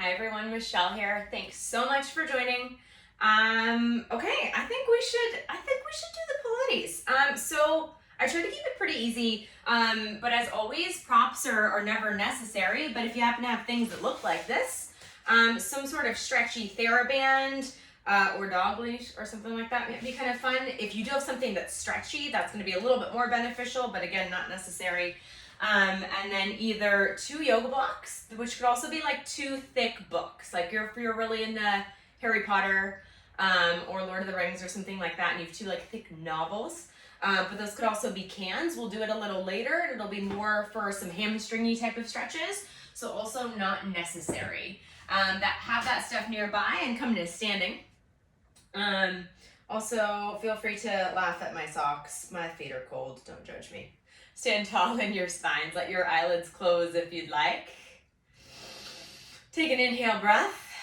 Hi everyone, Michelle here. Thanks so much for joining. Okay, I think we should do the Pilates. So I try to keep it pretty easy. But as always, props are never necessary. But if you happen to have things that look like this, some sort of stretchy TheraBand, or dog leash or something like that might be kind of fun. If you do have something that's stretchy, that's going to be a little bit more beneficial, but again, not necessary. And then either 2 yoga blocks, which could also be like 2 thick books. Like if you're really into Harry Potter or Lord of the Rings or something like that, and you have 2 like thick novels. But those could also be cans. We'll do it a little later, and it'll be more for some hamstringy type of stretches. So also not necessary. Have that stuff nearby and come to standing. Also, feel free to laugh at my socks. My feet are cold. Don't judge me. Stand tall in your spines. Let your eyelids close if you'd like. Take an inhale breath.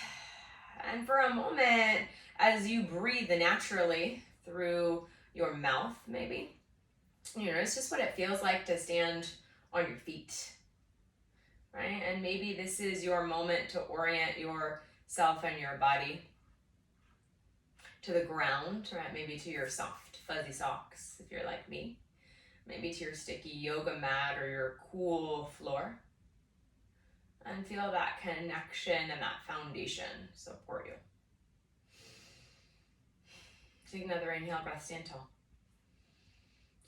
And for a moment, as you breathe naturally through your mouth, maybe, it's just what it feels like to stand on your feet, right? And maybe this is your moment to orient yourself and your body to the ground, right? Maybe to your soft, fuzzy socks, if you're like me. Maybe to your sticky yoga mat or your cool floor. And feel that connection and that foundation support you. Take another inhale, breath, stand tall.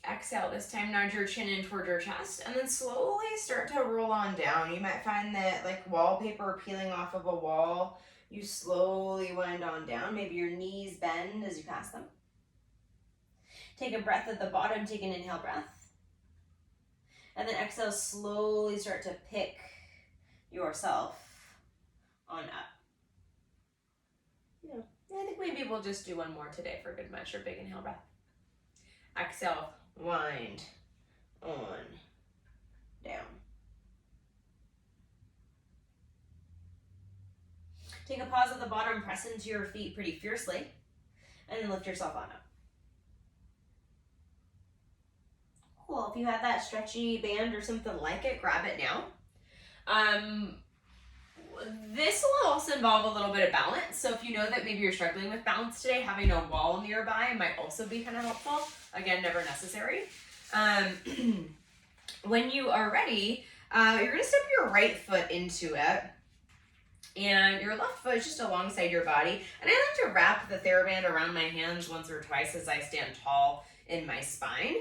Exhale, this time nudge your chin in toward your chest and then slowly start to roll on down. You might find that like wallpaper peeling off of a wall, you slowly wind on down. Maybe your knees bend as you pass them. Take a breath at the bottom, take an inhale breath. And then exhale, slowly start to pick yourself on up. I think maybe we'll just do one more today for good measure. Big inhale breath. Exhale, wind on down. Take a pause at the bottom, press into your feet pretty fiercely, and then lift yourself on up. Cool, if you have that stretchy band or something like it, grab it now. This will also involve a little bit of balance. So if you know that maybe you're struggling with balance today, having a wall nearby might also be kind of helpful. Again, never necessary. When you are ready, you're gonna step your right foot into it. And your left foot is just alongside your body. And I like to wrap the TheraBand around my hands once or twice as I stand tall in my spine,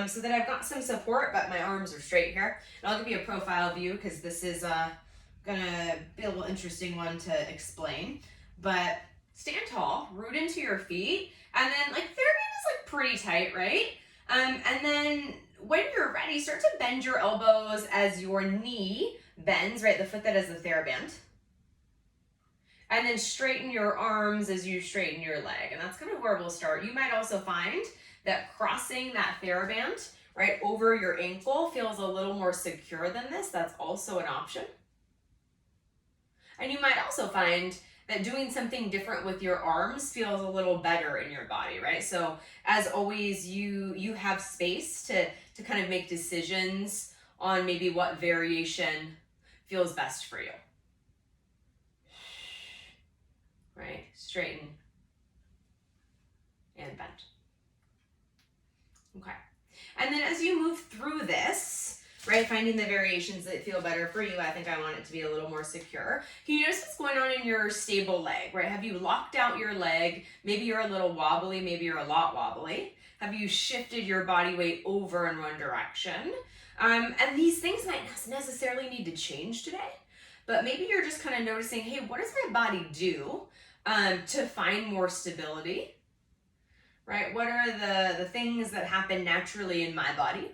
so that I've got some support, but my arms are straight here. And I'll give you a profile view because this is gonna be a little interesting one to explain. But stand tall, root into your feet, and then like TheraBand is like pretty tight, right? And then when you're ready, start to bend your elbows as your knee bends, right? The foot that has the TheraBand. And then straighten your arms as you straighten your leg. And that's kind of where we'll start. You might also find that crossing that TheraBand right over your ankle feels a little more secure than this. That's also an option. And you might also find that doing something different with your arms feels a little better in your body, right? So as always, you have space to kind of make decisions on maybe what variation feels best for you. Right? Straighten and bend. Okay. And then as you move through this, right, finding the variations that feel better for you, I think I want it to be a little more secure. Can you notice what's going on in your stable leg, right? Have you locked out your leg? Maybe you're a little wobbly, maybe you're a lot wobbly. Have you shifted your body weight over in one direction? And these things might not necessarily need to change today, but maybe you're just kind of noticing, hey, what does my body do to find more stability, right? What are the things that happen naturally in my body,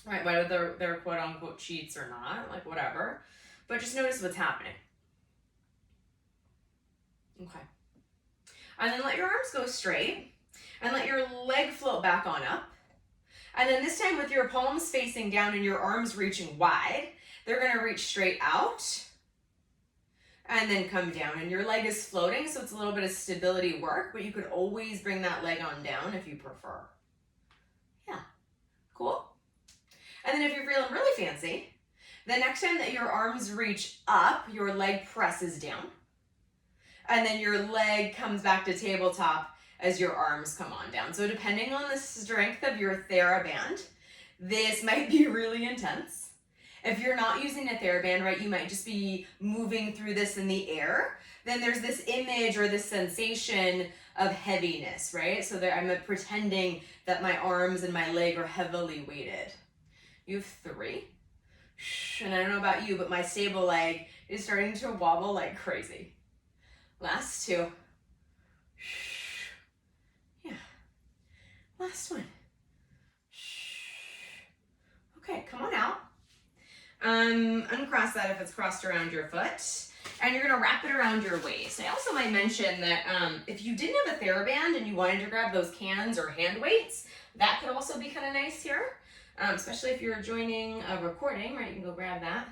right? Whether they're quote unquote cheats or not, like whatever, but just notice what's happening. Okay. And then let your arms go straight and let your leg float back on up. And then this time with your palms facing down and your arms reaching wide, they're gonna reach straight out and then come down, and your leg is floating, so it's a little bit of stability work, but you could always bring that leg on down if you prefer. Yeah, cool. And then if you're feeling really fancy, The next time that your arms reach up, your leg presses down. And then your leg comes back to tabletop as your arms come on down. So depending on the strength of your TheraBand, this might be really intense. If you're not using a TheraBand, right, you might just be moving through this in the air. Then there's this image or this sensation of heaviness, right? So there, I'm pretending that my arms and my leg are heavily weighted. You have 3. And I don't know about you, but my stable leg is starting to wobble like crazy. Last 2. Yeah. Last one. Okay, come on out. Uncross that if it's crossed around your foot. And you're gonna wrap it around your waist. I also might mention that if you didn't have a TheraBand and you wanted to grab those cans or hand weights, that could also be kind of nice here. Especially if you're joining a recording, right? You can go grab that.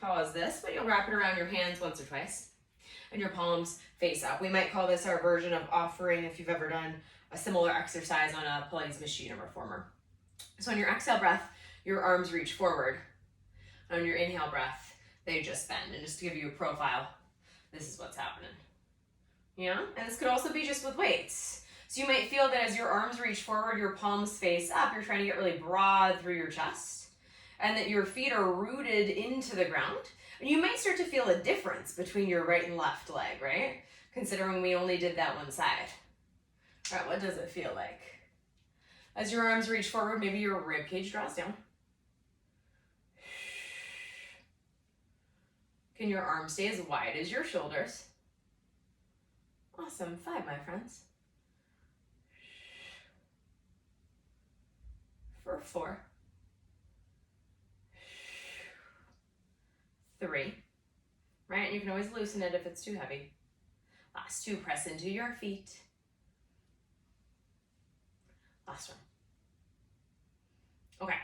Pause this, but you'll wrap it around your hands once or twice. And your palms face up. We might call this our version of offering if you've ever done a similar exercise on a Pilates machine or reformer. So on your exhale breath, your arms reach forward. On your inhale breath, they just bend. And just to give you a profile, this is what's happening. Yeah? And this could also be just with weights. So you might feel that as your arms reach forward, your palms face up, you're trying to get really broad through your chest, and that your feet are rooted into the ground. And you might start to feel a difference between your right and left leg, right? Considering we only did that one side. All right, what does it feel like? As your arms reach forward, maybe your rib cage draws down. Can your arms stay as wide as your shoulders? Awesome. 5, my friends. For 4. 3. Right? And you can always loosen it if it's too heavy. Last 2, press into your feet. Last one. Okay.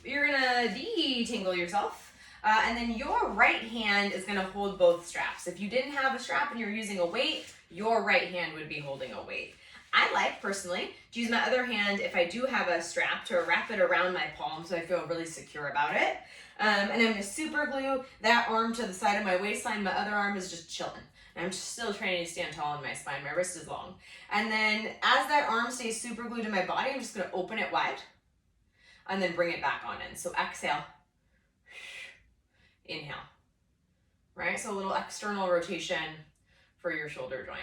You're gonna detangle yourself. And then your right hand is gonna hold both straps. If you didn't have a strap and you're using a weight, your right hand would be holding a weight. I like, personally, to use my other hand, if I do have a strap, to wrap it around my palm so I feel really secure about it. And I'm gonna super glue that arm to the side of my waistline. My other arm is just chilling. And I'm still training to stand tall in my spine. My wrist is long. And then as that arm stays super glued to my body, I'm just gonna open it wide and then bring it back on in. So exhale. Inhale, right? So a little external rotation for your shoulder joint.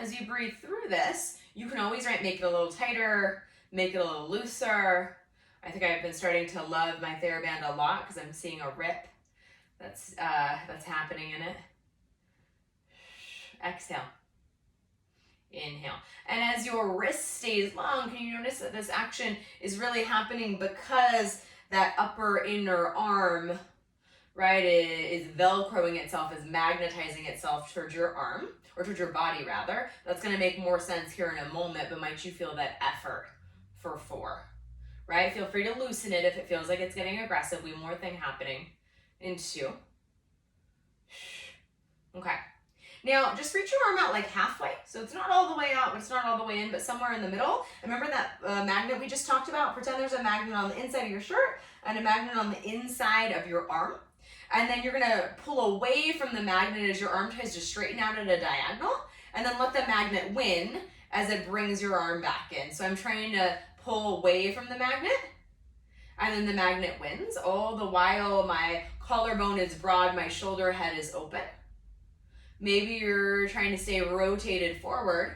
As you breathe through this, you can always, right, make it a little tighter, make it a little looser. I think I've been starting to love my TheraBand a lot because I'm seeing a rip that's happening in it. Exhale. Inhale. And as your wrist stays long, can you notice that this action is really happening because that upper inner arm, right, is velcroing itself, is magnetizing itself towards your arm, or towards your body rather. That's gonna make more sense here in a moment, but might you feel that effort for 4, right? Feel free to loosen it if it feels like it's getting aggressive. One more thing happening in 2. Okay. Now, just reach your arm out like halfway. So it's not all the way out, but it's not all the way in, but somewhere in the middle. And remember that magnet we just talked about? Pretend there's a magnet on the inside of your shirt and a magnet on the inside of your arm. And then you're gonna pull away from the magnet as your arm tries to straighten out at a diagonal. And then let the magnet win as it brings your arm back in. So I'm trying to pull away from the magnet. And then the magnet wins. All the while my collarbone is broad, my shoulder head is open. Maybe you're trying to stay rotated forward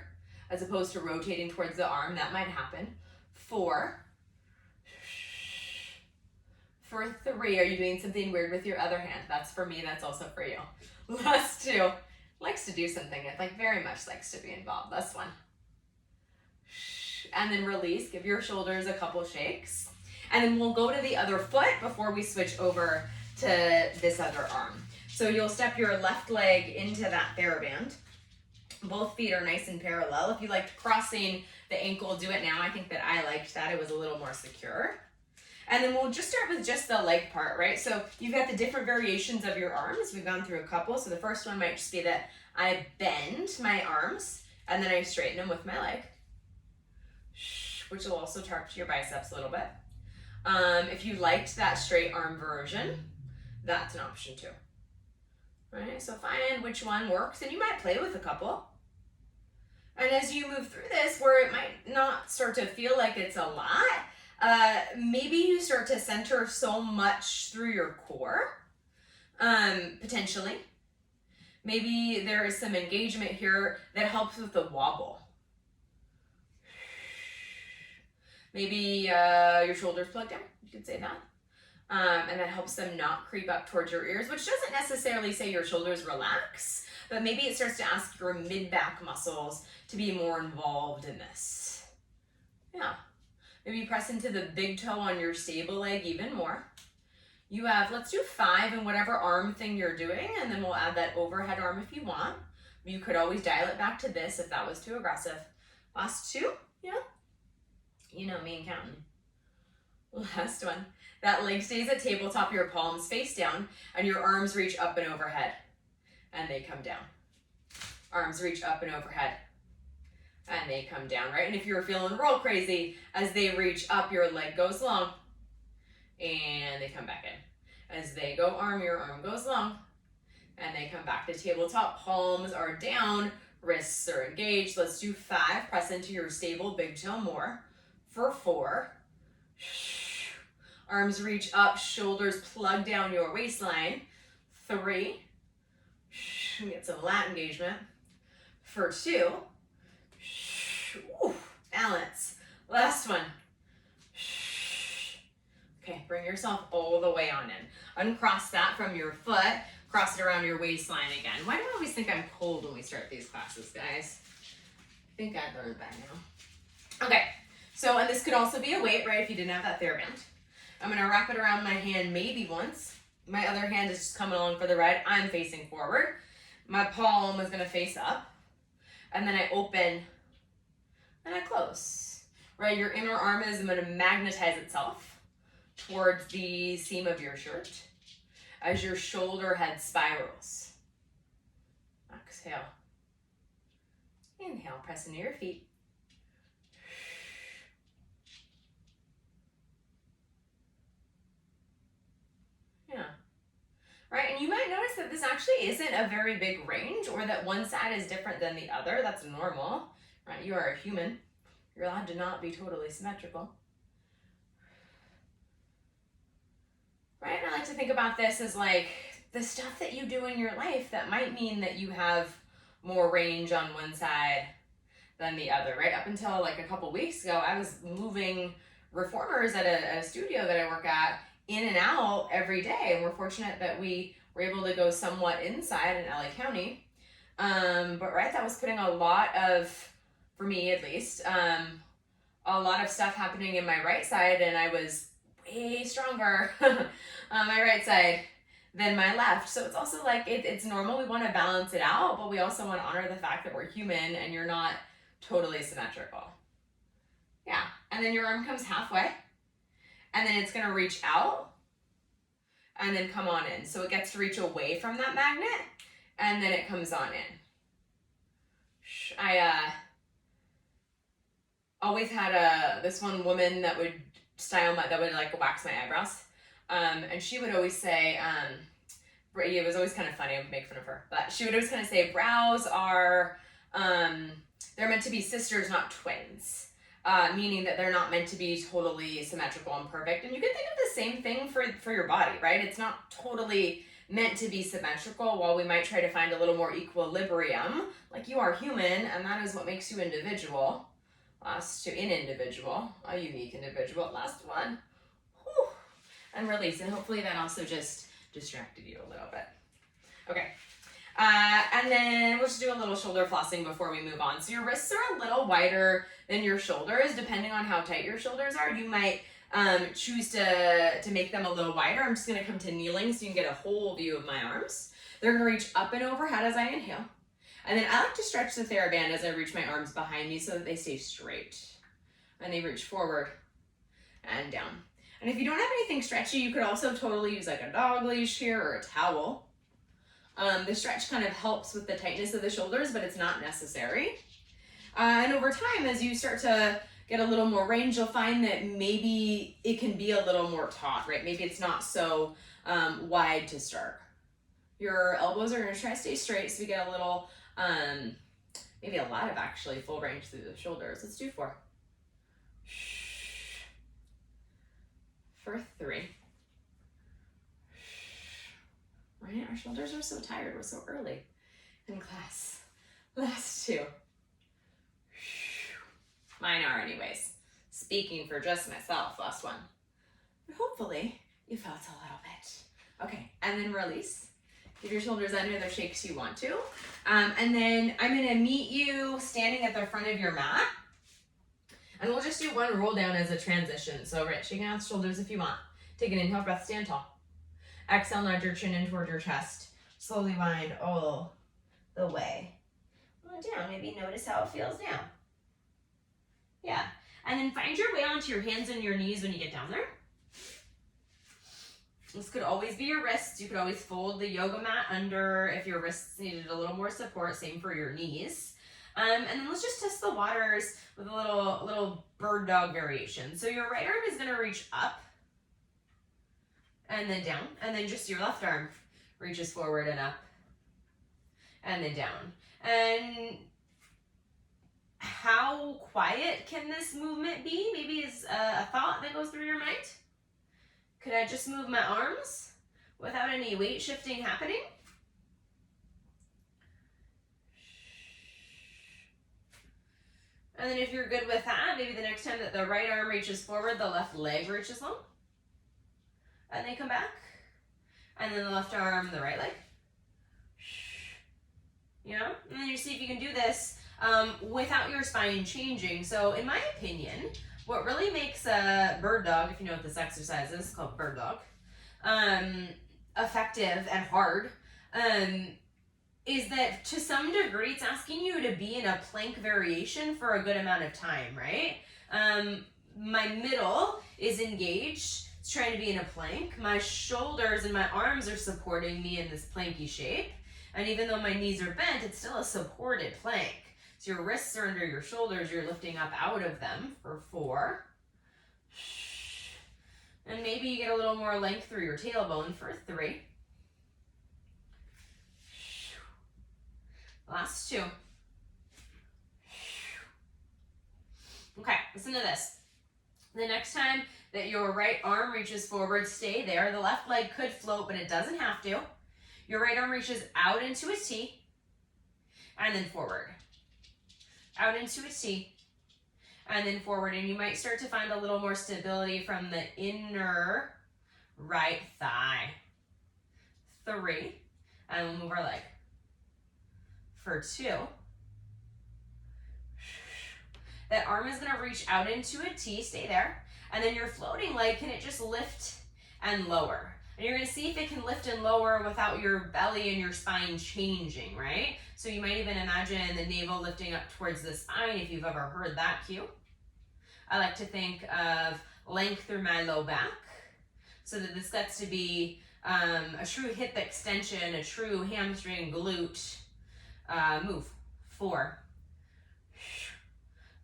as opposed to rotating towards the arm. That might happen. 4. For 3, are you doing something weird with your other hand? That's for me, that's also for you. Last 2, likes to do something. It very much likes to be involved. Last 1. And then release, give your shoulders a couple shakes. And then we'll go to the other foot before we switch over to this other arm. So you'll step your left leg into that TheraBand. Both feet are nice and parallel. If you liked crossing the ankle, do it now. I think that I liked that. It was a little more secure. And then we'll just start with just the leg part, right? So you've got the different variations of your arms. We've gone through a couple. So the first one might just be that I bend my arms and then I straighten them with my leg, which will also target your biceps a little bit. If you liked that straight arm version, that's an option too. Right, so find which one works, and you might play with a couple. And as you move through this, where it might not start to feel like it's a lot, maybe you start to center so much through your core, potentially. Maybe there is some engagement here that helps with the wobble. Maybe your shoulders plug down, you could say that. And that helps them not creep up towards your ears, which doesn't necessarily say your shoulders relax, but maybe it starts to ask your mid-back muscles to be more involved in this. Yeah. Maybe press into the big toe on your stable leg even more. You have, let's do 5 in whatever arm thing you're doing, and then we'll add that overhead arm if you want. You could always dial it back to this if that was too aggressive. Last 2, yeah. You know me and counting. Last one. That leg stays at tabletop, your palms face down, and your arms reach up and overhead, and they come down. Arms reach up and overhead, and they come down, right? And if you're feeling real crazy, as they reach up, your leg goes long, and they come back in. As they go arm, your arm goes long, and they come back to tabletop. Palms are down, wrists are engaged. Let's do 5. Press into your stable big toe more. For 4. Arms reach up, shoulders plug down your waistline. 3. Get some lat engagement. For 2. Balance. Last one. Okay, bring yourself all the way on in. Uncross that from your foot. Cross it around your waistline again. Why do I always think I'm cold when we start these classes, guys? I think I've learned that now. Okay, so, and this could also be a weight, right, if you didn't have that TheraBand. I'm gonna wrap it around my hand maybe once. My other hand is just coming along for the ride. I'm facing forward. My palm is gonna face up. And then I open and I close. Right, your inner arm is gonna magnetize itself towards the seam of your shirt as your shoulder head spirals. Exhale. Inhale, press into your feet. Yeah. Right, and you might notice that this actually isn't a very big range, or that one side is different than the other. That's normal, right? You are a human. You're allowed to not be totally symmetrical. Right, and I like to think about this as like the stuff that you do in your life that might mean that you have more range on one side than the other, right? Up until like a couple weeks ago, I was moving reformers at a studio that I work at in and out every day, and we're fortunate that we were able to go somewhat inside in LA County. But right, that was putting a lot of, for me at least, a lot of stuff happening in my right side, and I was way stronger on my right side than my left. So it's also like, it's normal, we want to balance it out, but we also want to honor the fact that we're human and you're not totally symmetrical. Yeah, and then your arm comes halfway, and then it's going to reach out and then come on in. So it gets to reach away from that magnet, and then it comes on in. I always had this one woman that would that would like wax my eyebrows. And she would always say, it was always kind of funny, I would make fun of her, but she would always kind of say, brows are, they're meant to be sisters, not twins. Meaning that they're not meant to be totally symmetrical and perfect. And you can think of the same thing for your body, right? It's not totally meant to be symmetrical, while we might try to find a little more equilibrium. Like, you are human, and that is what makes you individual. Last 2, individual, a unique individual. Last one. Whew. And release. And hopefully that also just distracted you a little bit. Okay. And then we'll just do a little shoulder flossing before we move on. So your wrists are a little wider than your shoulders. Depending on how tight your shoulders are, you might choose to make them a little wider. I'm just going to come to kneeling so you can get a whole view of my arms. They're going to reach up and overhead as I inhale. And then I like to stretch the TheraBand as I reach my arms behind me so that they stay straight. And they reach forward and down. And if you don't have anything stretchy, you could also totally use like a dog leash here or a towel. The stretch kind of helps with the tightness of the shoulders, but it's not necessary. And over time, as you start to get a little more range, you'll find that maybe it can be a little more taut, right? Maybe it's not so wide to start. Your elbows are going to try to stay straight, so we get a little, maybe a lot of actually full range through the shoulders. Let's do 4. For 3. Right? Our shoulders are so tired. We're so early in class. Last 2. Mine are anyways. Speaking for just myself, last 1. But hopefully you felt a little bit. Okay, and then release. Give your shoulders under the shakes you want to. And then I'm gonna meet you standing at the front of your mat. And we'll just do 1 roll down as a transition. So right, shaking out the shoulders if you want. Take an inhale, breath, stand tall. Exhale, nudge your chin in toward your chest. Slowly wind all the way down. Maybe notice how it feels down. Yeah. And then find your way onto your hands and your knees when you get down there. This could always be your wrists. You could always fold the yoga mat under if your wrists needed a little more support. Same for your knees. And then let's just test the waters with a little bird dog variation. So your right arm is going to reach up and then down. And then just your left arm reaches forward and up and then down. And how quiet can this movement be? Maybe is a thought that goes through your mind. Could I just move my arms without any weight shifting happening? And then if you're good with that, maybe the next time that the right arm reaches forward, the left leg reaches long. And they come back. And then the left arm, the right leg. You know? And then you see if you can do this without your spine changing. So in my opinion, what really makes a bird dog, if you know what this exercise is, it's called bird dog, effective and hard, is that to some degree it's asking you to be in a plank variation for a good amount of time, right? My middle is engaged. It's trying to be in a plank. My shoulders and my arms are supporting me in this planky shape. And even though my knees are bent, it's still a supported plank. So your wrists are under your shoulders, you're lifting up out of them for 4. And maybe you get a little more length through your tailbone for 3. Last 2. Okay, listen to this. The next time that your right arm reaches forward, stay there. The left leg could float, but it doesn't have to. Your right arm reaches out into a T, and then forward. Out into a T, and then forward. And you might start to find a little more stability from the inner right thigh. 3, and we'll move our leg. For 2. That arm is gonna reach out into a T, stay there. And then your floating leg, can it just lift and lower? And you're gonna see if it can lift and lower without your belly and your spine changing, right? So you might even imagine the navel lifting up towards the spine if you've ever heard that cue. I like to think of length through my low back so that this gets to be a true hip extension, a true hamstring glute move. 4.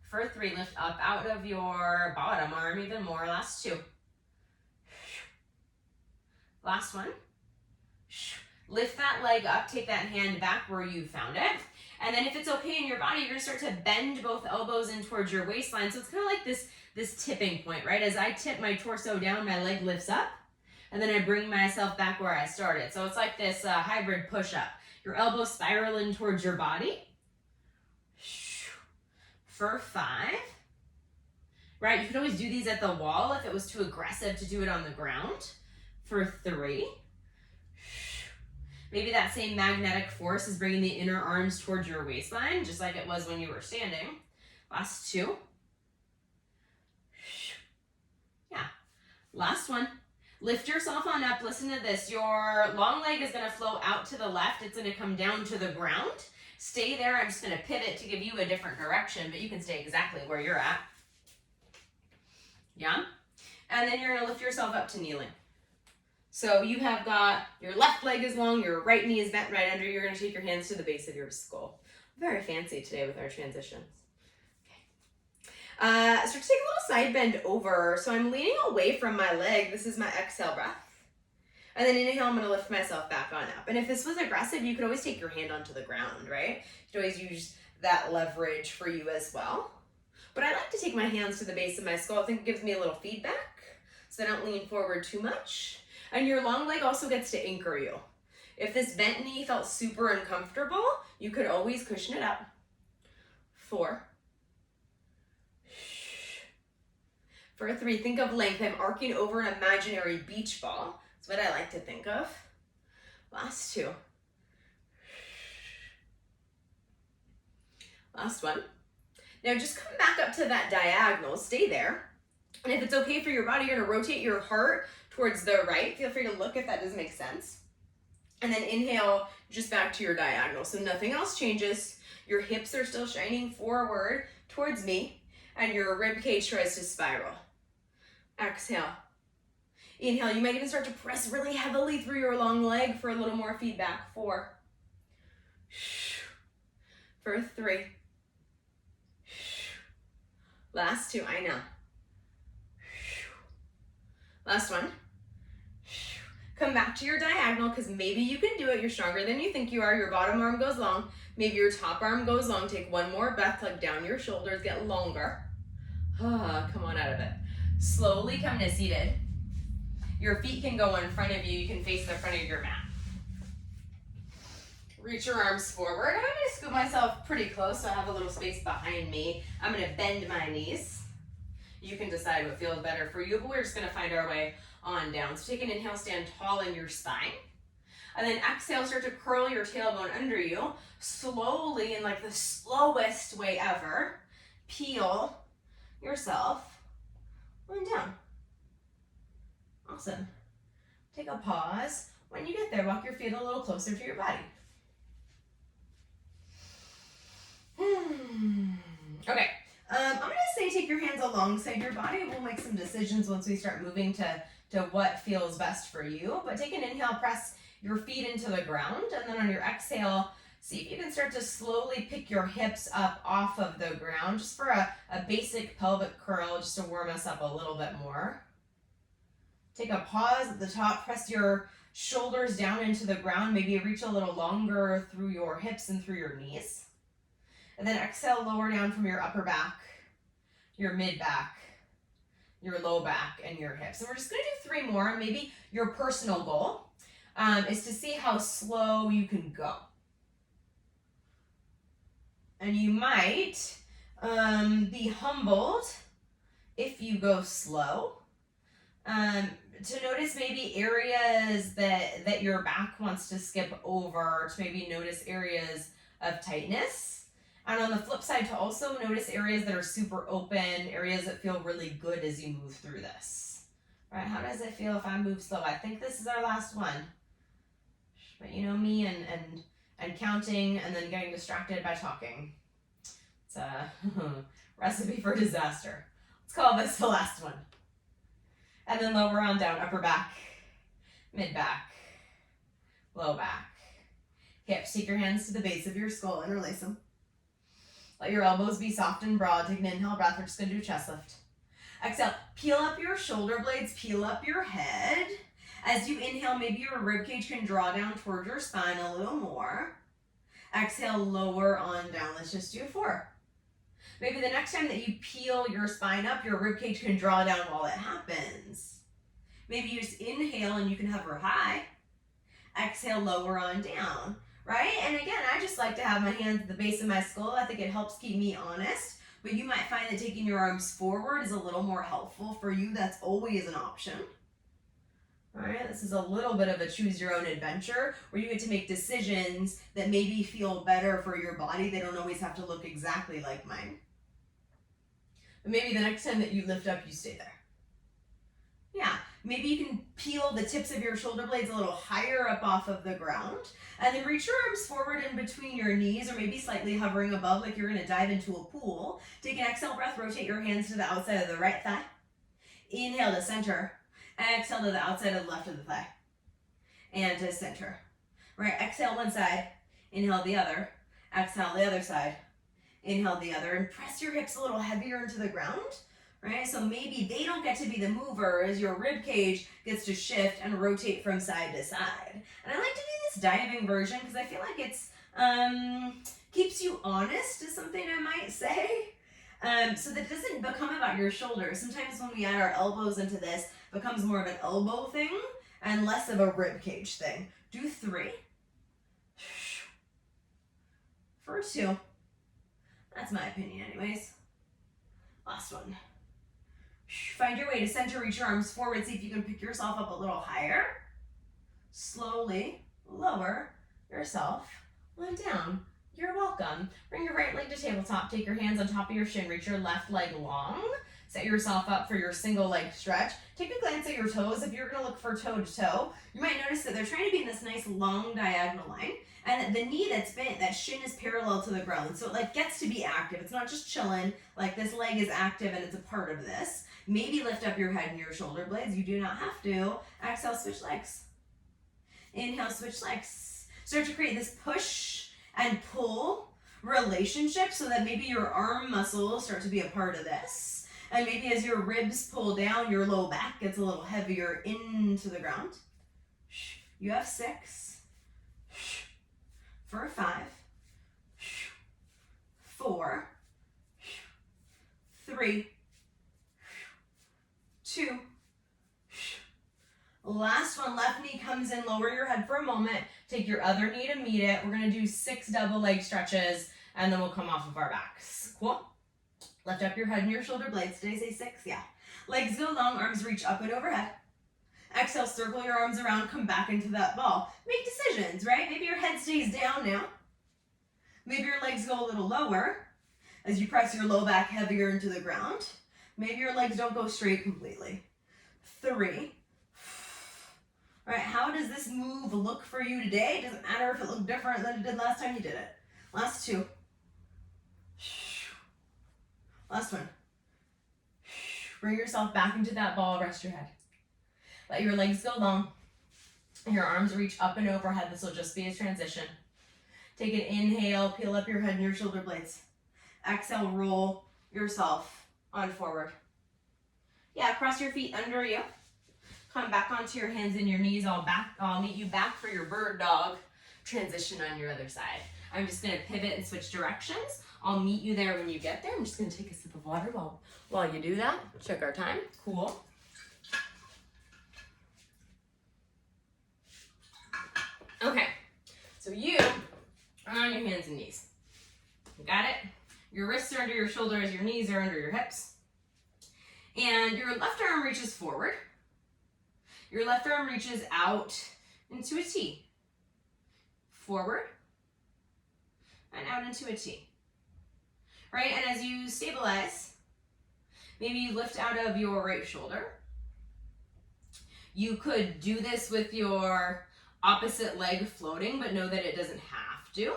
For 3, lift up out of your bottom arm even more. Last 2. Last 1. Lift that leg up, take that hand back where you found it. And then if it's okay in your body, you're gonna start to bend both elbows in towards your waistline. So it's kind of like this tipping point, right? As I tip my torso down, my leg lifts up, and then I bring myself back where I started. So it's like this hybrid push-up. Your elbows spiral in towards your body. For 5. Right, you could always do these at the wall if it was too aggressive to do it on the ground. For 3. Maybe that same magnetic force is bringing the inner arms towards your waistline, just like it was when you were standing. Last 2. Yeah. Last 1. Lift yourself on up. Listen to this. Your long leg is going to flow out to the left. It's going to come down to the ground. Stay there. I'm just going to pivot to give you a different direction, but you can stay exactly where you're at. Yeah? And then you're going to lift yourself up to kneeling. So you have got your left leg is long, your right knee is bent right under. You're going to take your hands to the base of your skull. Very fancy today with our transitions. Start to take a little side bend over. So I'm leaning away from my leg. This is my exhale breath. And then inhale, I'm going to lift myself back on up. And if this was aggressive, you could always take your hand onto the ground, right? You could always use that leverage for you as well. But I like to take my hands to the base of my skull. I think it gives me a little feedback so I don't lean forward too much. And your long leg also gets to anchor you. If this bent knee felt super uncomfortable, you could always cushion it up. 4. For 3, think of length. I'm arcing over an imaginary beach ball. That's what I like to think of. Last 2. Last one. Now just come back up to that diagonal. Stay there. And if it's okay for your body, you're going to rotate your heart towards the right. Feel free to look if that doesn't make sense. And then inhale just back to your diagonal. So nothing else changes. Your hips are still shining forward towards me. And your rib cage tries to spiral. Exhale. Inhale. You might even start to press really heavily through your long leg for a little more feedback. 4. For 3. Last 2. I know. Last one. Come back to your diagonal because maybe you can do it. You're stronger than you think you are. Your bottom arm goes long. Maybe your top arm goes long. Take one more breath. Tug down your shoulders. Get longer. Come on out of it. Slowly come to seated. Your feet can go in front of you. You can face the front of your mat. Reach your arms forward. I'm going to scoop myself pretty close so I have a little space behind me. I'm going to bend my knees. You can decide what feels better for you, but we're just going to find our way on down. So take an inhale, stand tall in your spine. And then exhale, start to curl your tailbone under you. Slowly, in like the slowest way ever, peel yourself on down. Awesome. Take a pause. When you get there, walk your feet a little closer to your body. Okay. I'm going to say take your hands alongside your body. We'll make some decisions once we start moving to what feels best for you. But take an inhale, press your feet into the ground. And then on your exhale, see if you can start to slowly pick your hips up off of the ground just for a basic pelvic curl, just to warm us up a little bit more. Take a pause at the top. Press your shoulders down into the ground. Maybe reach a little longer through your hips and through your knees. And then exhale, lower down from your upper back, your mid back, your low back, and your hips. And we're just going to do 3 more. Maybe your personal goal is to see how slow you can go. And you might be humbled if you go slow. To notice maybe areas that your back wants to skip over, to maybe notice areas of tightness. And on the flip side, to also notice areas that are super open, areas that feel really good as you move through this. Right? How does it feel if I move slow? I think this is our last one. But you know me and counting and then getting distracted by talking. It's a recipe for disaster. Let's call this the last one. And then lower on down, upper back, mid back, low back. Hips, take your hands to the base of your skull, interlace them. Let your elbows be soft and broad. Take an inhale breath. We're just going to do a chest lift. Exhale. Peel up your shoulder blades. Peel up your head. As you inhale, maybe your rib cage can draw down towards your spine a little more. Exhale, lower on down. Let's just do 4. Maybe the next time that you peel your spine up, your rib cage can draw down while it happens. Maybe you just inhale and you can hover high. Exhale, lower on down. Right? And again, I just like to have my hands at the base of my skull. I think it helps keep me honest. But you might find that taking your arms forward is a little more helpful for you. That's always an option. All right, this is a little bit of a choose your own adventure where you get to make decisions that maybe feel better for your body. They don't always have to look exactly like mine. But maybe the next time that you lift up, you stay there. Yeah, maybe you can peel the tips of your shoulder blades a little higher up off of the ground and then reach your arms forward in between your knees or maybe slightly hovering above like you're going to dive into a pool. Take an exhale breath, rotate your hands to the outside of the right thigh. Inhale to center. Exhale to the outside of the left of the thigh. And to center. Right, exhale one side, inhale the other. Exhale the other side. Inhale the other, and press your hips a little heavier into the ground, right? So maybe they don't get to be the mover as your rib cage gets to shift and rotate from side to side. And I like to do this diving version because I feel like it's keeps you honest is something I might say. So that it doesn't become about your shoulders. Sometimes when we add our elbows into this, it becomes more of an elbow thing and less of a rib cage thing. Do 3. For 2. That's my opinion anyways. Last one. Find your way to center, reach your arms forward, see if you can pick yourself up a little higher. Slowly lower yourself on down. You're welcome. Bring your right leg to tabletop, take your hands on top of your shin, reach your left leg long. Set yourself up for your single leg stretch. Take a glance at your toes. If you're gonna look for toe to toe, you might notice that they're trying to be in this nice long diagonal line, and the knee that's bent, that shin is parallel to the ground. So it like gets to be active. It's not just chilling, like this leg is active and it's a part of this. Maybe lift up your head and your shoulder blades. You do not have to. Exhale, switch legs. Inhale, switch legs. Start to create this push and pull relationship so that maybe your arm muscles start to be a part of this. And maybe as your ribs pull down, your low back gets a little heavier into the ground. You have 6. For 5. 4. 3. 2. Last one, left knee comes in, lower your head for a moment. Take your other knee to meet it. We're gonna do 6 double leg stretches and then we'll come off of our backs. Cool? Lift up your head and your shoulder blades. Did I say 6? Yeah. Legs go long, arms reach up and overhead. Exhale, circle your arms around, come back into that ball. Make decisions, right? Maybe your head stays down now. Maybe your legs go a little lower as you press your low back heavier into the ground. Maybe your legs don't go straight completely. 3. All right, how does this move look for you today? It doesn't matter if it looked different than it did last time you did it. Last 2. Last one. Bring yourself back into that ball, rest your head. Let your legs go long. Your arms reach up and overhead. This will just be a transition. Take an inhale, peel up your head and your shoulder blades. Exhale, roll yourself on forward. Yeah, cross your feet under you. Come back onto your hands and your knees. I'll meet you back for your bird dog transition on your other side. I'm just gonna pivot and switch directions. I'll meet you there when you get there. I'm just gonna take a sip of water while you do that. Check our time. Cool. Okay, so you are on your hands and knees. Got it? Your wrists are under your shoulders, your knees are under your hips. And your left arm reaches forward. Your left arm reaches out into a T. Forward and out into a T. Right, and as you stabilize, maybe you lift out of your right shoulder. You could do this with your opposite leg floating, but know that it doesn't have to.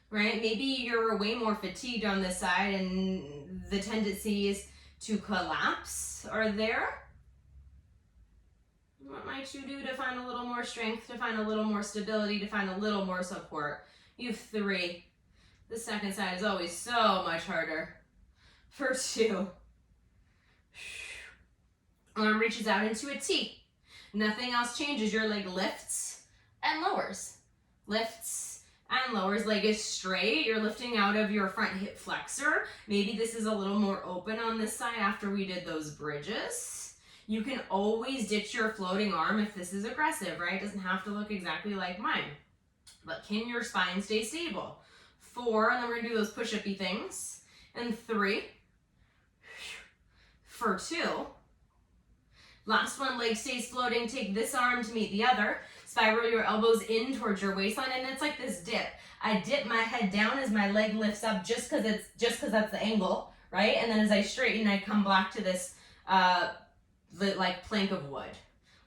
Right, maybe you're way more fatigued on this side and the tendencies to collapse are there. What might you do to find a little more strength, to find a little more stability, to find a little more support? You have 3. The second side is always so much harder. For 2. Arm reaches out into a T. Nothing else changes. Your leg lifts and lowers. Lifts and lowers. Leg is straight. You're lifting out of your front hip flexor. Maybe this is a little more open on this side after we did those bridges. You can always ditch your floating arm if this is aggressive, right? It doesn't have to look exactly like mine. But can your spine stay stable? 4, and then we're gonna do those push-up-y things. And 3. For 2. Last one, leg stays floating. Take this arm to meet the other. Spiral your elbows in towards your waistline, and it's like this dip. I dip my head down as my leg lifts up just because that's the angle, right? And then as I straighten, I come back to this like plank of wood,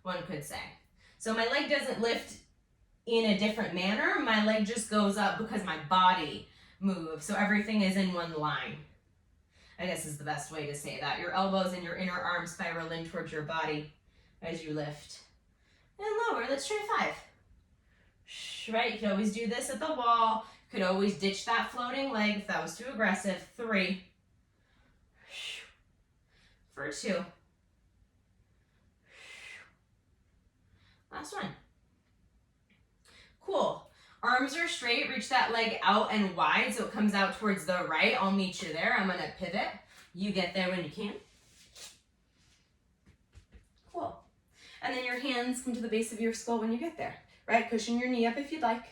one could say. So my leg doesn't lift in a different manner. My leg just goes up because my body moves. So everything is in one line, I guess is the best way to say that. Your elbows and your inner arm spiral in towards your body as you lift. And lower, let's try 5. Right, you can always do this at the wall. You could always ditch that floating leg if that was too aggressive. 3. For 2. Last one. Cool. Arms are straight. Reach that leg out and wide so it comes out towards the right. I'll meet you there. I'm going to pivot. You get there when you can. Cool. And then your hands come to the base of your skull when you get there. Right? Cushion your knee up if you'd like.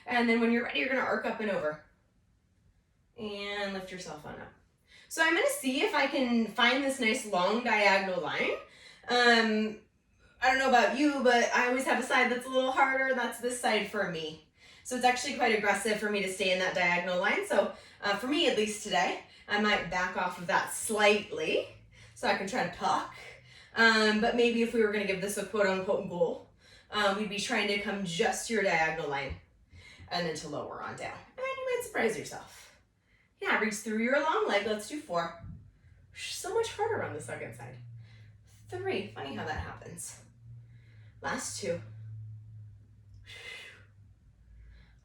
And then when you're ready, you're going to arc up and over. And lift yourself on up. So I'm going to see if I can find this nice long diagonal line. I don't know about you, but I always have a side that's a little harder. That's this side for me. So it's actually quite aggressive for me to stay in that diagonal line. So for me, at least today, I might back off of that slightly so I can try to tuck. But maybe if we were going to give this a quote-unquote goal, we'd be trying to come just to your diagonal line and then to lower on down. And you might surprise yourself. Yeah, reach through your long leg. Let's do 4. So much harder on the second side. 3. Funny how that happens. Last 2.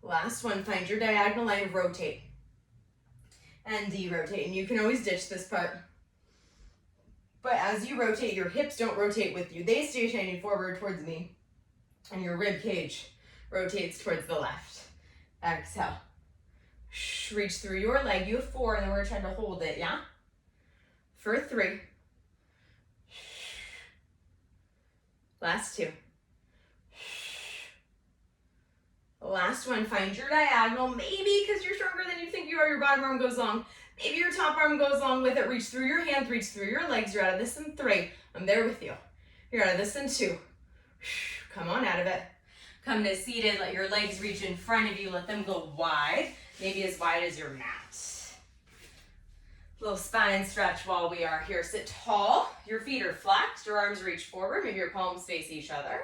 Last one. Find your diagonal line. Rotate. And de-rotate. And you can always ditch this part. But as you rotate, your hips don't rotate with you. They stay shining forward towards me. And your rib cage rotates towards the left. Exhale. Reach through your leg. You have 4, and then we're trying to hold it, yeah? For 3. Last 2. Last one. Find your diagonal. Maybe because you're stronger than you think you are, your bottom arm goes long. Maybe your top arm goes long with it. Reach through your hands. Reach through your legs. You're out of this in 3. I'm there with you. You're out of this in 2. Come on out of it. Come to seated. Let your legs reach in front of you. Let them go wide. Maybe as wide as your mat. Little spine stretch while we are here. Sit tall. Your feet are flexed. Your arms reach forward. Maybe your palms face each other.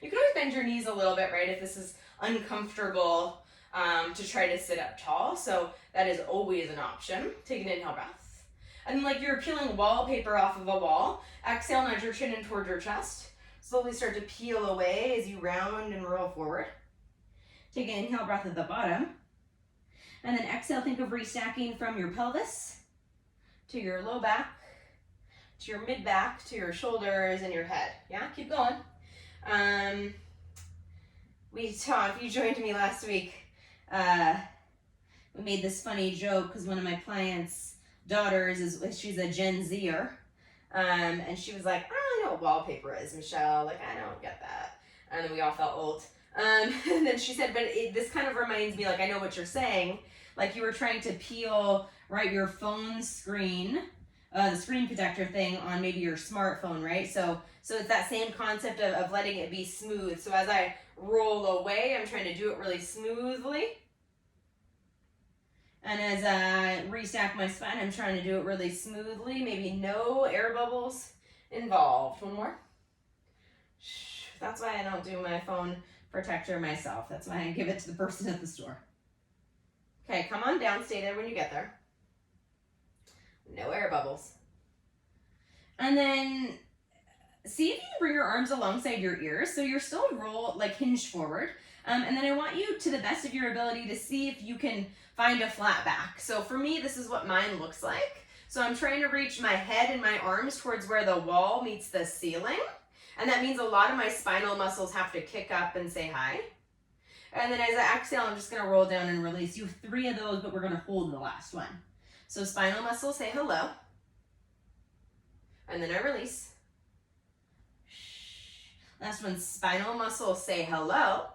You can always bend your knees a little bit, right? If this is uncomfortable to try to sit up tall. So that is always an option. Take an inhale breath. And like you're peeling wallpaper off of a wall. Exhale, nudge your chin in toward your chest. Slowly start to peel away as you round and roll forward. Take an inhale breath at the bottom. And then exhale, think of restacking from your pelvis to your low back, to your mid back, to your shoulders and your head. Yeah, keep going. We talked, you joined me last week. We made this funny joke because one of my clients' daughters she's a Gen Zer. And she was like, I don't really know what wallpaper is, Michelle. Like, I don't get that. And then we all felt old. And then she said, but this kind of reminds me, like, I know what you're saying. Like you were trying to peel, right, your phone screen, the screen protector thing on maybe your smartphone, right? So it's that same concept of letting it be smooth. So as I roll away, I'm trying to do it really smoothly. And as I restack my spine, I'm trying to do it really smoothly. Maybe no air bubbles involved. One more. That's why I don't do my phone protector myself. That's why I give it to the person at the store. Okay, come on down. Stay there when you get there. No air bubbles. And then see if you can bring your arms alongside your ears. So you're still hinged forward. And then I want you, to the best of your ability, to see if you can find a flat back. So for me, this is what mine looks like. So I'm trying to reach my head and my arms towards where the wall meets the ceiling. And that means a lot of my spinal muscles have to kick up and say hi. And then as I exhale, I'm just going to roll down and release. You have 3 of those, but we're going to hold the last one. So spinal muscles say hello. And then I release. Last one, spinal muscles say hello.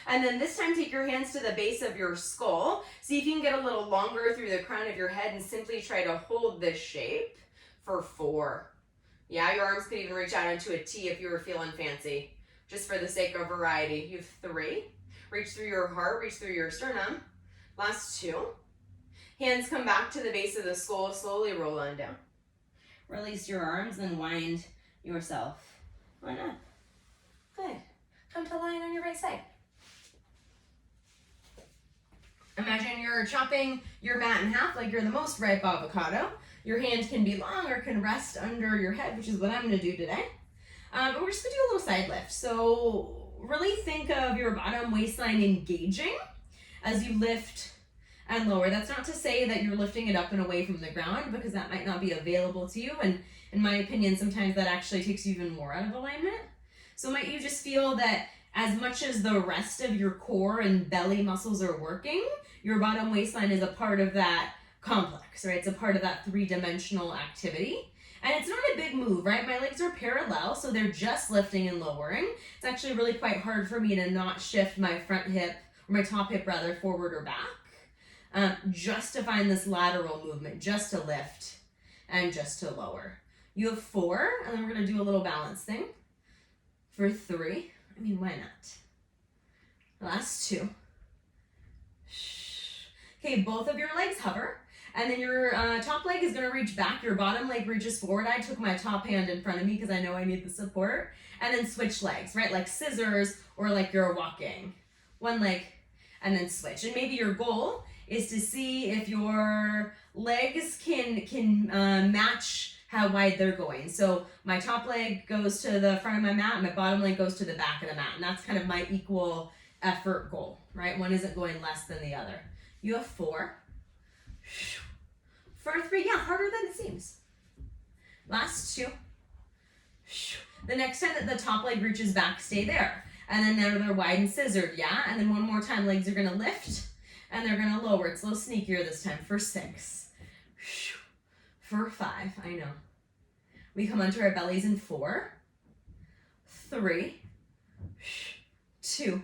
And then this time, take your hands to the base of your skull. See if you can get a little longer through the crown of your head and simply try to hold this shape for 4. Yeah, your arms could even reach out into a T if you were feeling fancy, just for the sake of variety. You have 3. Reach through your heart, reach through your sternum. Last 2. Hands come back to the base of the skull, slowly roll on down. Release your arms and wind yourself on up. Good. Come to lying on your right side. Imagine you're chopping your mat in half like you're the most ripe avocado. Your hand can be long or can rest under your head, which is what I'm going to do today. But we're just going to do a little side lift. So really think of your bottom waistline engaging as you lift and lower. That's not to say that you're lifting it up and away from the ground, because that might not be available to you. And in my opinion, sometimes that actually takes you even more out of alignment. So might you just feel that as much as the rest of your core and belly muscles are working, your bottom waistline is a part of that complex, right? It's a part of that three-dimensional activity. And it's not a big move, right? My legs are parallel, so they're just lifting and lowering. It's actually really quite hard for me to not shift my front hip, or my top hip rather, forward or back, just to find this lateral movement, just to lift and just to lower. You have 4, and then we're gonna do a little balance thing for 3. I mean, why not? Last 2. Okay, both of your legs hover, and then your top leg is gonna reach back, your bottom leg reaches forward. I took my top hand in front of me because I know I need the support. And then switch legs, right? Like scissors, or like you're walking. One leg, and then switch. And maybe your goal is to see if your legs can match how wide they're going. So my top leg goes to the front of my mat, and my bottom leg goes to the back of the mat. And that's kind of my equal effort goal, right? One isn't going less than the other. You have 4. For 3, yeah, harder than it seems. Last 2. The next time that the top leg reaches back, stay there. And then now they're wide and scissored, yeah? And then one more time, legs are gonna lift and they're gonna lower. It's a little sneakier this time. For 6. For 5, I know. We come onto our bellies in 4, 3, 2.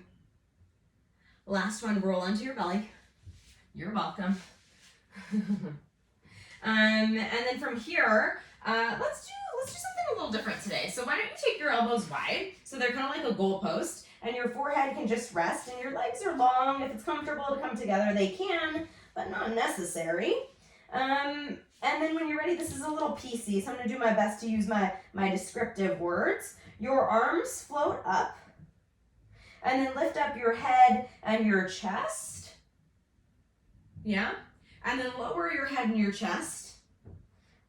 Last one, roll onto your belly. You're welcome. And then from here, let's do something a little different today. So why don't you take your elbows wide, so they're kind of like a goalpost, and your forehead can just rest, and your legs are long. If it's comfortable to come together, they can, but not necessary. And then when you're ready, this is a little piecey, so I'm gonna do my best to use my descriptive words. Your arms float up, and then lift up your head and your chest. Yeah? And then lower your head and your chest,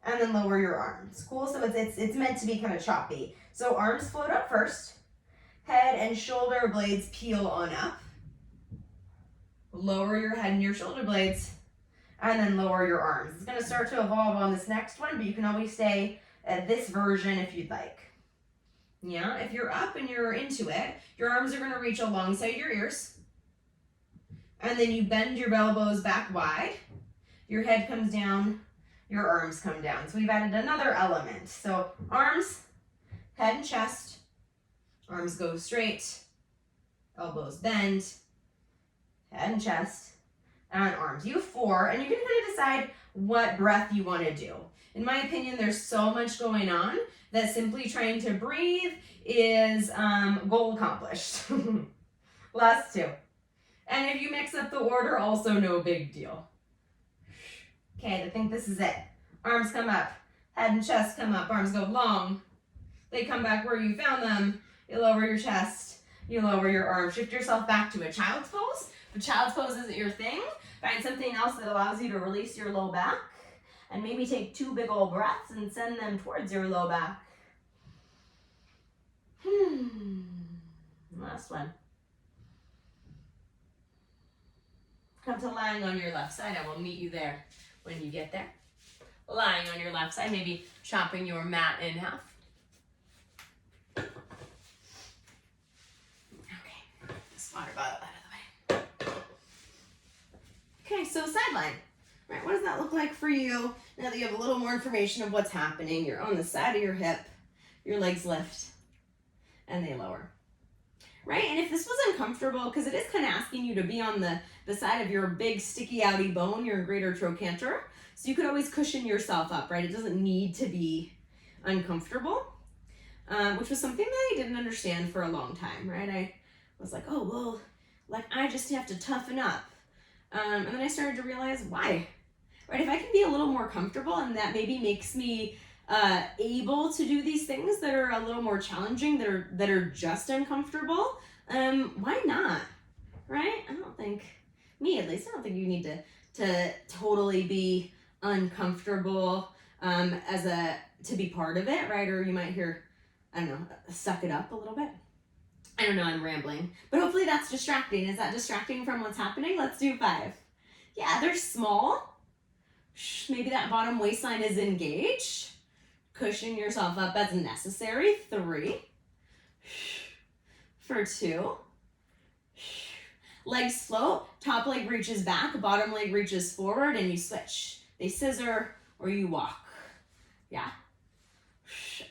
and then lower your arms. Cool, so it's meant to be kind of choppy. So arms float up first, head and shoulder blades peel on up. Lower your head and your shoulder blades, and then lower your arms. It's gonna start to evolve on this next one, but you can always stay at this version if you'd like. Yeah, if you're up and you're into it, your arms are gonna reach alongside your ears, and then you bend your elbows back wide. Your head comes down, your arms come down. So we've added another element. So arms, head and chest, arms go straight, elbows bend, head and chest, and arms. You have 4, and you can kind of decide what breath you want to do. In my opinion, there's so much going on that simply trying to breathe is goal accomplished. Last 2. And if you mix up the order, also no big deal. Okay, I think this is it. Arms come up, head and chest come up, arms go long. They come back where you found them. You lower your chest, you lower your arms. Shift yourself back to a child's pose. If child's pose isn't your thing, find something else that allows you to release your low back, and maybe take 2 big old breaths and send them towards your low back. Last one. Come to lying on your left side. I will meet you there when you get there. Lying on your left side, maybe chopping your mat in half. Okay, this water bottle out of the way. Okay, so sideline. Right, what does that look like for you now that you have a little more information of what's happening? You're on the side of your hip, your legs lift, and they lower. Right, and if this was uncomfortable, because it is kind of asking you to be on the side of your big sticky outy bone, your greater trochanter, so you could always cushion yourself up, right? It doesn't need to be uncomfortable, which was something that I didn't understand for a long time, right? I was like, oh, well, like I just have to toughen up. And then I started to realize why, right? If I can be a little more comfortable, and that maybe makes me able to do these things that are a little more challenging, that are just uncomfortable, why not, right? I don't think, me at least, I don't think you need to totally be uncomfortable to be part of it, right? Or you might hear, I don't know, suck it up a little bit. I don't know, I'm rambling, but hopefully that's distracting. Is that distracting from what's happening? Let's do 5. Yeah, they're small. Maybe that bottom waistline is engaged. Cushion yourself up as necessary. 3. For 2. Legs float, top leg reaches back, bottom leg reaches forward, and you switch. They scissor or you walk. Yeah.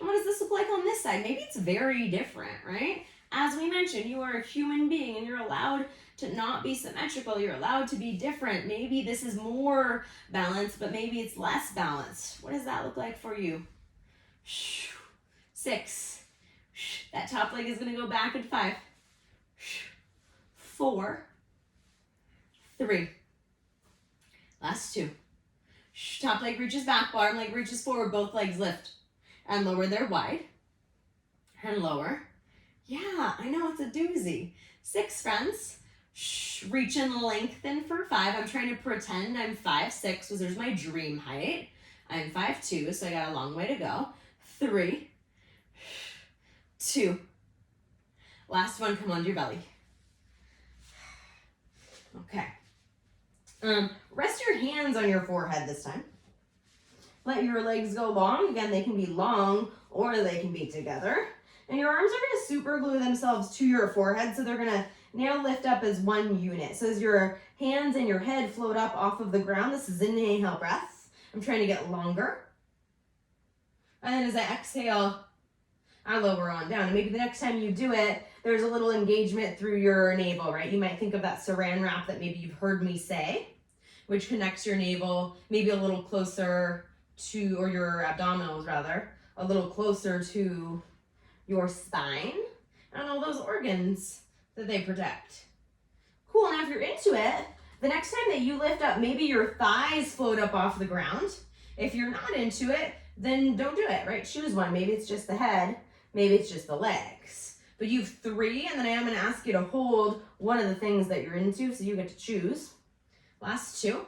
What does this look like on this side? Maybe it's very different, right? As we mentioned, you are a human being and you're allowed to not be symmetrical. You're allowed to be different. Maybe this is more balanced, but maybe it's less balanced. What does that look like for you? 6. That top leg is going to go back in 5. 4. 3. Last 2. Top leg reaches back, bottom leg reaches forward, both legs lift. And lower, they're wide. And lower. Yeah, I know, it's a doozy. 6, friends. Reach and lengthen for 5. I'm trying to pretend I'm 5'6", because there's my dream height. I'm 5'2", so I got a long way to go. 3. 2. Last one, come onto your belly. Okay. Rest your hands on your forehead this time. Let your legs go long. Again, they can be long or they can be together. And your arms are going to super glue themselves to your forehead, so they're going to now lift up as one unit. So as your hands and your head float up off of the ground, this is inhale breath. I'm trying to get longer. And then as I exhale, I lower on down. And maybe the next time you do it, there's a little engagement through your navel, right? You might think of that saran wrap that maybe you've heard me say, which connects your navel maybe a little closer to, or your abdominals rather, a little closer to your spine and all those organs that they protect. Cool, now if you're into it, the next time that you lift up, maybe your thighs float up off the ground. If you're not into it, then don't do it, right? Choose one. Maybe it's just the head, maybe it's just the legs. But you have 3, and then I am going to ask you to hold one of the things that you're into, so you get to choose. Last 2.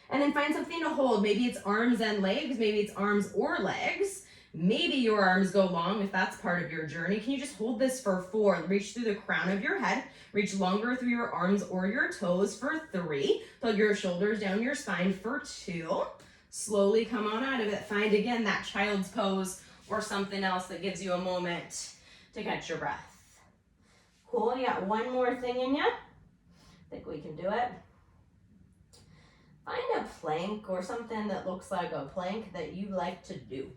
And then find something to hold. Maybe it's arms and legs, maybe it's arms or legs. Maybe your arms go long if that's part of your journey. Can you just hold this for 4? Reach through the crown of your head. Reach longer through your arms or your toes for 3. Plug your shoulders down your spine for 2. Slowly come on out of it. Find again that child's pose or something else that gives you a moment to catch your breath. Cool, you got one more thing in you. I think we can do it. Find a plank or something that looks like a plank that you like to do.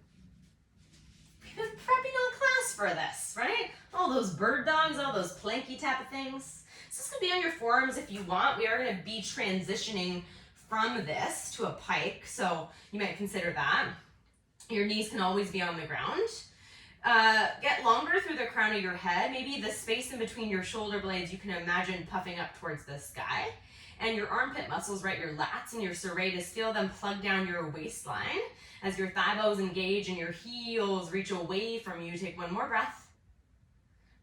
We've been prepping a class for this, right? All those bird dogs, all those planky type of things. So this can be on your forearms if you want. We are going to be transitioning from this to a pike, so you might consider that. Your knees can always be on the ground. Get longer through the crown of your head. Maybe the space in between your shoulder blades, you can imagine puffing up towards the sky. And your armpit muscles, right, your lats and your serratus, feel them plug down your waistline as your thigh bows engage and your heels reach away from you. Take one more breath.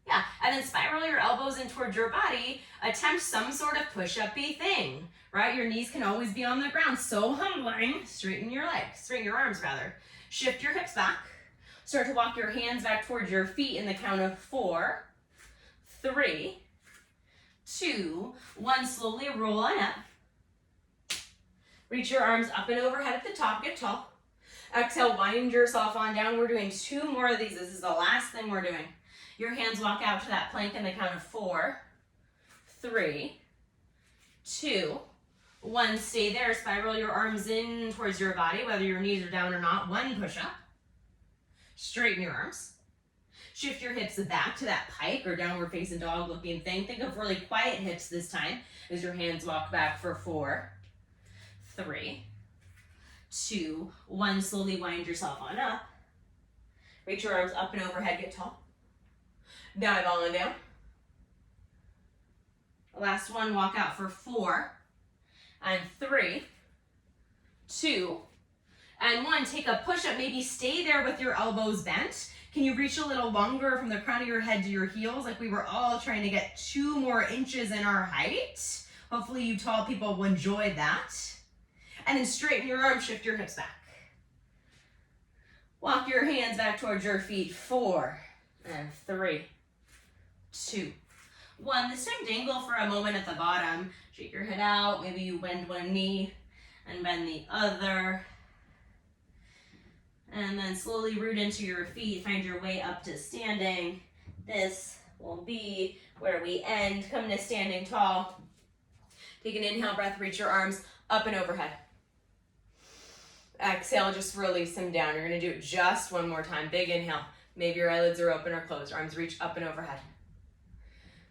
Yeah, and then spiral your elbows in towards your body. Attempt some sort of push-up-y thing, right? Your knees can always be on the ground. So humbling. Straighten your legs, straighten your arms rather. Shift your hips back. Start to walk your hands back towards your feet in the count of 4, 3, 2, 1. Slowly roll on up. Reach your arms up and overhead at the top. Get tall. Exhale, wind yourself on down. We're doing 2 more of these. This is the last thing we're doing. Your hands walk out to that plank in the count of 4, 3, 2, 1. Stay there. Spiral your arms in towards your body, whether your knees are down or not. 1 push-up. Straighten your arms. Shift your hips back to that pike or downward facing dog looking thing. Think of really quiet hips this time as your hands walk back for 4, 3, 2, 1. Slowly wind yourself on up. Reach your arms up and overhead. Get tall. Dive on down. Last one, walk out for 4 and 3, 2, and 1. Take a push-up. Maybe stay there with your elbows bent. Can you reach a little longer from the crown of your head to your heels? Like we were all trying to get 2 more inches in our height. Hopefully you tall people enjoyed that. And then straighten your arms, shift your hips back. Walk your hands back towards your feet. 4 And 3, 2, 1. This time dangle for a moment at the bottom. Shake your head out. Maybe you bend one knee and bend the other. And then slowly root into your feet. Find your way up to standing. This will be where we end. Come to standing tall. Take an inhale breath. Reach your arms up and overhead. Exhale, just release them down. You're going to do it just one more time. Big inhale. Maybe your eyelids are open or closed. Arms reach up and overhead.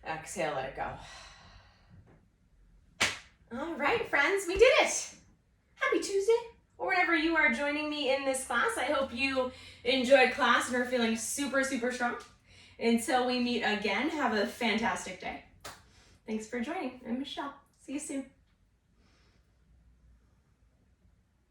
Exhale, let it go. All right, friends, we did it. Happy Tuesday. Or whenever you are joining me in this class, I hope you enjoyed class and are feeling super, super strong. Until we meet again, have a fantastic day. Thanks for joining. I'm Michelle. See you soon.